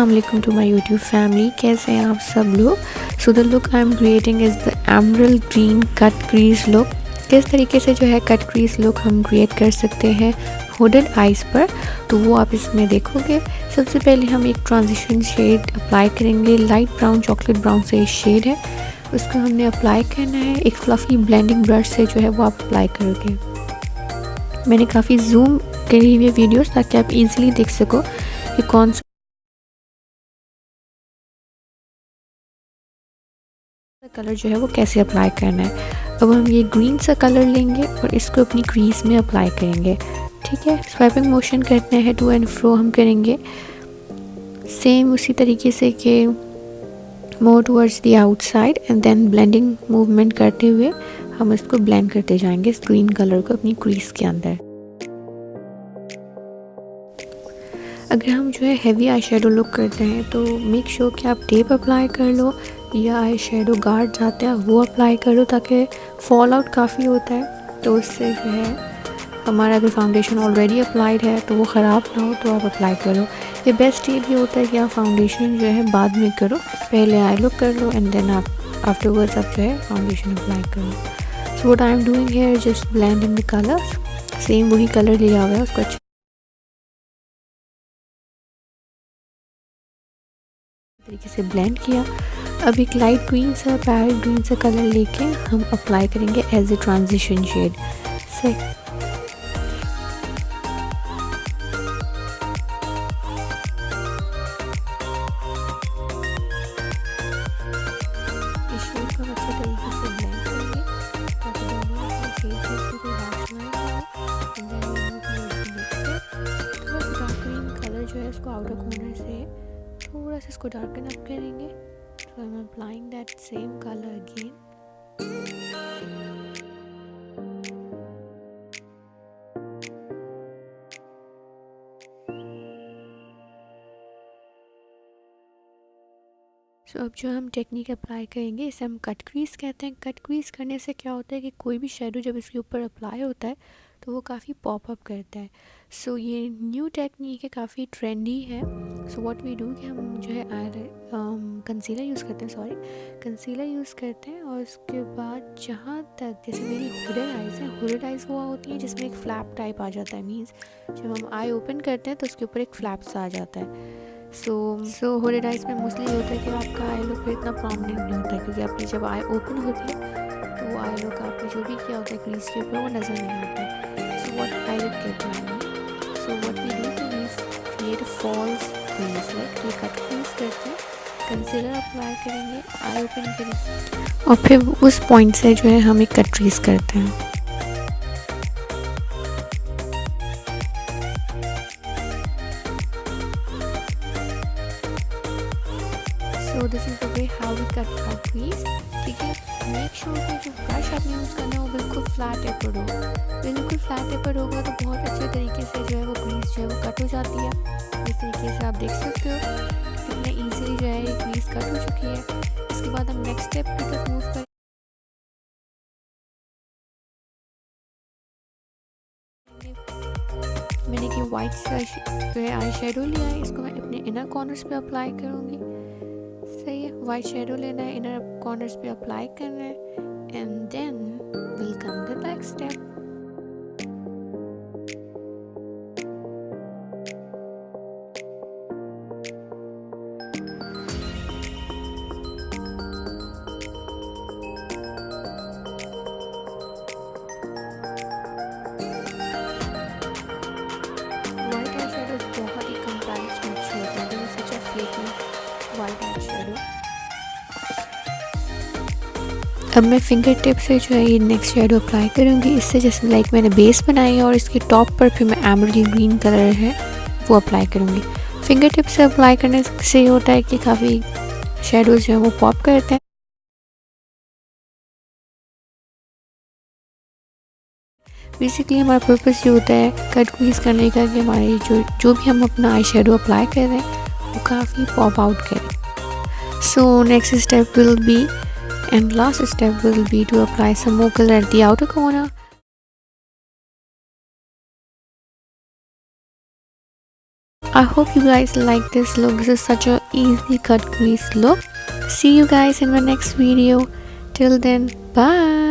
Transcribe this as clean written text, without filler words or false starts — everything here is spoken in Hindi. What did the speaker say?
अस्सलाम वालेकुम टू माय यूट्यूब फैमिली। कैसे हैं आप सब लोग। So the look I am creating is the emerald green cut crease look. किस तरीके से जो है कट क्रीज लुक हम क्रिएट कर सकते हैं हुडेड आइज़ पर, तो वो आप इसमें देखोगे। सबसे पहले हम एक ट्रांजिशन शेड अप्लाई करेंगे। लाइट ब्राउन चॉकलेट ब्राउन से शेड है, उसको हमने अप्लाई करना है। एक फ्लफ़ी ब्लेंडिंग ब्रश से जो है वो आप अप्लाई करोगे। मैंने काफ़ी जूम करी हुई वीडियोस ताकि आप इजीली देख सको कि कौन सा कलर जो है वो कैसे अप्लाई करना है। अब हम ये ग्रीन सा कलर लेंगे और इसको अपनी क्रीज में अप्लाई करेंगे। ठीक है, स्वाइपिंग मोशन करते हैं, टू एंड फ्रो हम करेंगे सेम उसी तरीके से कि more towards the outside and then blending movement करते हुए हम इसको ब्लेंड करते जाएंगे इस ग्रीन कलर को अपनी क्रीज के अंदर। अगर हम जो है हैवी आई शेडो लुक करते हैं तो मेक श्योर कि आप टेप अप्लाई कर लो या आई शेडो गार्ड जाते हैं वो अप्लाई कर लो, ताकि फॉल आउट काफ़ी होता है। तो उससे जो है हमारा अगर फाउंडेशन ऑलरेडी अप्लाइड है तो वो ख़राब ना हो, तो आप अप्लाई करो। ये बेस्ट ये भी होता है कि आप फाउंडेशन जो है बाद में करो, पहले आई लुक कर लो एंड देन आप आफ्टरवर्ड्स आप जो है फाउंडेशन अप्लाई करो। So what I am doing here just blend in the colours. Same वही कलर लिया हुआ है, उसको अच्छे तरीके से ब्लेंड किया। अब एक लाइट ग्रीन सा पैरेट ग्रीन सा कलर लेके हम अप्लाई करेंगे एज ए ट्रांजिशन शेड से। इस शेड को अच्छे तरीके से ब्लेंड करेंगे ताकि दोनों शेड्स में कोई रैश ना आए। And then we move towards the next step. थोड़ा सा डार्क ग्रीन कलर जो है इसको आउटर कॉर्नर से थोड़ा सा इसको डार्कन अप करेंगे। So I'm applying that same color again. सो अब जो हम टेक्निक अप्लाई करेंगे इसे हम कट क्रीज कहते हैं। कट क्रीज करने से क्या होता है कि कोई भी शेडो जब इसके ऊपर अप्लाई होता है तो वो काफ़ी पॉप अप करता है। सो ये न्यू टेक्निक है, काफ़ी ट्रेंडी है। सो व्हाट वी डू कि हम जो है कंसीलर यूज़ करते हैं, कंसीलर यूज़ करते हैं। और उसके बाद जहाँ तक जैसे मेरी हुडेड आइज़ है, हुडेड आइज़ वो होती है जिसमें एक फ्लैप टाइप आ जाता है। मीन्स जब हम आई ओपन करते हैं तो उसके ऊपर एक फ्लैप सा आ जाता है। सो हुडेड आइज़ में मोस्टली होता है कि आपका आई लुक इतना प्रॉमिनेंट नहीं होता है, क्योंकि आपकी जब आई ओपन होती है तो वो आई लुक आपने जो भी किया होता है क्रीज के ऊपर वो नज़र नहीं आता है। सो व्हाट आई लुक कहते हैं, सो व्हाट वी डू कि we create a false crease, like ये कट क्रीज करते हैं, कंसीलर अप्लाई करेंगे, आई ओपन करेंगे और फिर उस पॉइंट से जो है हम एक कट क्रीज करते हैं। So this is the way how we cut our crease. ठीक है, मेक श्योर कि जो ब्रश आपने यूज़ करना है वो बिल्कुल फ्लैट टेपर्ड हो। बिल्कुल फ्लैट टेपर्ड होगा तो बहुत अच्छे तरीके से जो है वो क्रीज जो है वो कट हो जाती है। इस तरीके से आप देख सकते हो कितना ईजिली जो है ये क्रीज कट हो चुकी है। इसके बाद हम नेक्स्ट स्टेप की तरफ मूव करें। मैंने कि वाइट जो है आई शेडो लिया है, इसको मैं अपने इनर कॉर्नर्स पे अप्लाई करूँगी। सही है, वाइट शेडो लेना है, इनर कॉर्नर्स पे अप्लाई करना है and then will come the next step. White eye shadow बहुत ही कंपैक्ट स्मूथ होता है, such a flaky white eye shadow. अब मैं फिंगर टिप से जो है ये नेक्स्ट शेडो अप्लाई करूँगी। इससे जैसे लाइक मैंने बेस बनाई है और इसके टॉप पर फिर मैं एमरल्ड ग्रीन कलर है वो अप्लाई करूँगी। फिंगर टिप से अप्लाई करने से ये होता है कि काफ़ी शेडोज़ जो है वो पॉप करते हैं। बेसिकली हमारा पर्पस ये होता है कट क्रीज करने का कि हमारे जो भी हम अपना आई शेडो अप्लाई कर रहे हैं वो काफ़ी पॉप आउट करें। So next step will be and last step will be to apply some more color at the outer corner. I hope you guys like this look. This is such a easy cut crease look. See you guys in my next video. Till then, bye.